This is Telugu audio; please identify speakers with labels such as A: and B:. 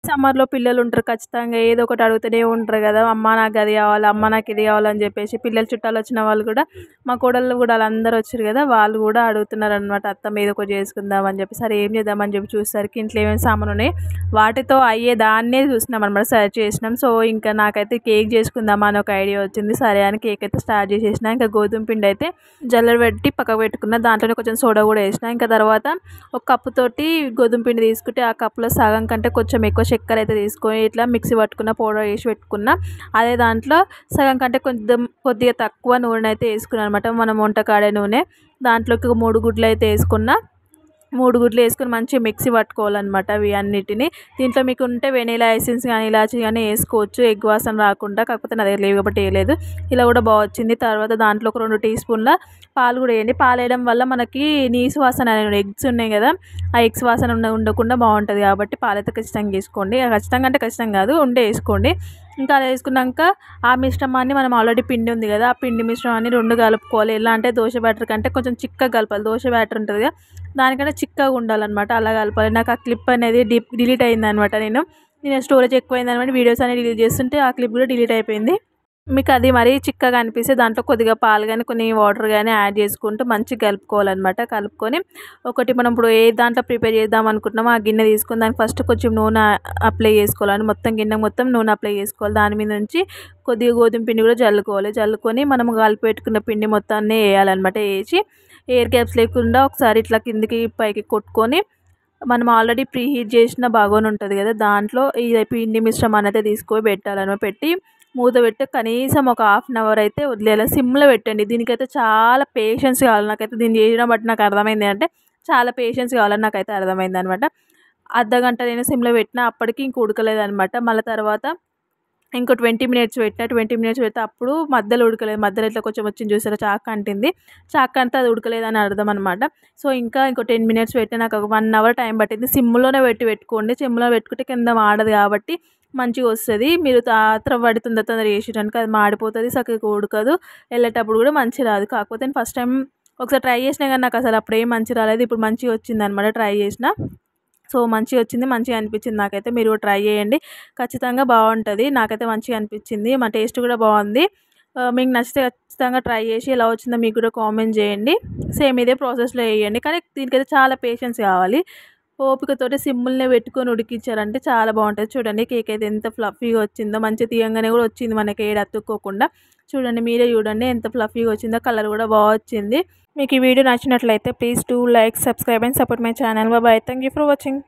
A: సమ్మర్‌లో పిల్లలుంటారు ఖచ్చితంగా ఏదో ఒకటి అడుగుతూనే ఉంటారు గదా! అమ్మ నాకు అది గావాలి, అమ్మ నాకు ఇది గావాలని జెప్పేసి పిల్లలు చుట్టాలొచ్చిన వాళ్ళు గూడా మా కోడళ్ళు గూడా ఆళ్ళందరూ వచ్చిర్రు గదా! వాళ్ళు గూడా అడుగుతున్నారనమాట. అత్తమ్మ ఏదో ఒకటి చేసుకుందాం అని జెప్పి. సరే ఏం చేద్దామని జెప్పి చూసేసరికి ఇంట్లో ఏమేమి సామానున్నాయి వాటితో అయ్యేదాన్నే చూసినామనమాట. సెర్చ్ చేసినాం. సో, ఇంకా నాకైతే కేక్ చేసుకుందామా అని ఒక ఐడియా వచ్చింది. సరే అని కేక్ అయితే స్టార్ట్ చేసేసిన. ఇంకా గోధుమ పిండి అయితే జల్లెడ పెట్టి పక్కకు పెట్టుకున్న. దాంట్లోనే కొంచెం సోడా గూడా ఏసిన. ఇంకా తర్వాత ఒక కప్పుతోటి గోధుమ పిండి తీసుకుంటే ఆ కప్పులో సగం కంటే కొంచెం ఎక్కువ చక్కెర అయితే తీసుకొని ఇట్లా మిక్సీ పట్టుకున్న, పౌడర్ వేసి పెట్టుకున్న. అదే దాంట్లో సగం కంటే కొద్దిగా తక్కువ నూనె అయితే వేసుకున్నాను అనమాట. మనం వంటకాడే నూనె. దాంట్లోకి ఒక 3 గుడ్లు అయితే వేసుకున్న. 3 గుడ్లు వేసుకొని మంచిగా మిక్సీ పట్టుకోవాలన్నమాట అవి అన్నిటిని. దీంట్లో మీకు ఉంటే వెనిలా ఎసెన్స్ కానీ ఇలాచీ కానీ వేసుకోవచ్చు ఎగ్ వాసన రాకుండా. కాకపోతే నా దగ్గర లేవు కాబట్టి వేయలేదు. ఇలా కూడా బాగా వచ్చింది. తర్వాత దాంట్లో ఒక 2 టీ స్పూన్ల పాలు కూడా వేయండి. పాలు వేయడం వల్ల మనకి నీసు వాసన అనేది ఎగ్స్ ఉన్నాయి కదా, ఆ ఎగ్స్ వాసన ఉండకుండా బాగుంటుంది కాబట్టి పాలైతే ఖచ్చితంగా వేసుకోండి. ఖచ్చితంగా అంటే ఖచ్చితంగా కాదు, ఉండే వేసుకోండి. ఇంకా అలా వేసుకున్నాక ఆ మిశ్రమాన్ని మనం ఆల్రెడీ పిండి ఉంది కదా, ఆ పిండి మిశ్రమాన్ని 2 కలుపుకోవాలి. ఎలా అంటే దోశ బ్యాటర్ కంటే కొంచెం చిక్కగా కలపాలి. దోశ బ్యాటర్ ఉంటుంది కదా, దానికంటే చిక్కగా ఉండాలన్నమాట. అలా కలపాలి. నాకు ఆ క్లిప్ అనేది డిలీట్ అయిందనమాట. నేను స్టోరేజ్ ఎక్కువైందనమాట. వీడియోస్ అనేది డిలీట్ చేస్తుంటే ఆ క్లిప్ కూడా డిలీట్ అయిపోయింది. మీకు అది మరీ చిక్కగా అనిపిస్తే దాంట్లో కొద్దిగా పాలు కానీ కొన్ని వాటర్ కానీ యాడ్ చేసుకుంటూ మంచిగా కలుపుకోవాలన్నమాట. కలుపుకొని ఒకటి మనం ఇప్పుడు ఏ దాంట్లో ప్రిపేర్ చేద్దాం అనుకుంటున్నామో ఆ గిన్నె తీసుకొని దానికి ఫస్ట్ కొంచెం నూనె అప్లై చేసుకోవాలని మొత్తం గిన్నె మొత్తం నూనె అప్లై చేసుకోవాలి. దాని మీద నుంచి కొద్దిగా గోధుమ పిండి కూడా జల్లుకోవాలి. జల్లుకొని మనం కలిపి పెట్టుకున్న పిండి మొత్తాన్ని వేయాలన్నమాట. వేసి ఎయిర్ గ్యాప్స్ లేకుండా ఒకసారి ఇట్లా కిందికి పైకి కొట్టుకొని మనం ఆల్రెడీ ప్రీ హీట్ చేసిన బగోన్ ఉంటుంది కదా, దాంట్లో ఈ పిండి మిశ్రమాన్ని అయితే తీసుకొని పెట్టాలన్నమాట. పెట్టి మూత పెట్టి కనీసం ఒక హాఫ్ అన్ అవర్ అయితే వదిలేయాలి. సిమ్లో పెట్టండి. దీనికైతే చాలా పేషెన్స్ కావాలి. నాకైతే దీన్ని చేయడం బట్టి నాకు అర్థమైంది అంటే చాలా పేషెన్స్ కావాలని నాకైతే అర్థమైంది అనమాట. అర్ధగంట నేను సిమ్లో పెట్టిన అప్పటికి ఇంక ఉడకలేదనమాట. మళ్ళీ తర్వాత ఇంకో 20 మినిట్స్ పెట్టిన. 20 మినిట్స్ పెడితే అప్పుడు మధ్యలో ఉడకలేదు. మధ్యలో ఇట్లా కొంచెం వచ్చింది చూసారా, చాక్ అంటింది. చాక్ అంతా అది ఉడకలేదని అర్థం అనమాట. సో ఇంకో 10 మినిట్స్ పెట్టిన. నాకు ఒక 1 అవర్ టైం పట్టింది. సిమ్లోనే పెట్టుకోండి. సిమ్లో పెట్టుకుంటే కింద మాడదు కాబట్టి మంచిగా వస్తుంది. మీరు ఆత్రం పడి తొందర చేసేటానికి అది మాడిపోతుంది, చక్కగా ఉడకదు, వెళ్ళేటప్పుడు కూడా మంచిగా రాదు. కాకపోతే నేను ఫస్ట్ టైం ఒకసారి ట్రై చేసినా కానీ నాకు అసలు అప్పుడు ఏం మంచిగా రాలేదు. ఇప్పుడు మంచిగా వచ్చింది అనమాట ట్రై చేసిన. సో మంచిగా వచ్చింది, మంచిగా అనిపించింది నాకైతే. మీరు కూడా ట్రై చేయండి, ఖచ్చితంగా బాగుంటుంది. నాకైతే మంచిగా అనిపించింది, మా టేస్ట్ కూడా బాగుంది. మీకు నచ్చితే ఖచ్చితంగా ట్రై చేసి ఎలా వచ్చిందో మీకు కూడా కామెంట్ చేయండి. సేమ్ ఇదే ప్రాసెస్లో వేయండి, కానీ దీనికైతే చాలా పేషెన్స్ కావాలి. ఓపికతోటి సిమ్ముల్నే పెట్టుకొని ఉడికించారంటే చాలా బాగుంటుంది. చూడండి కేక్ అయితే ఎంత ఫ్లఫీగా వచ్చిందో, మంచిగా తీయంగానే కూడా వచ్చింది, మనకి ఏడు అతుక్కోకుండా. చూడండి, మీరే చూడండి ఎంత ఫ్లఫీగా వచ్చిందో, కలర్ కూడా బాగా వచ్చింది. మీకు ఈ వీడియో నచ్చినట్లయితే please do like, subscribe and support my channel. Bye. Thank you for watching.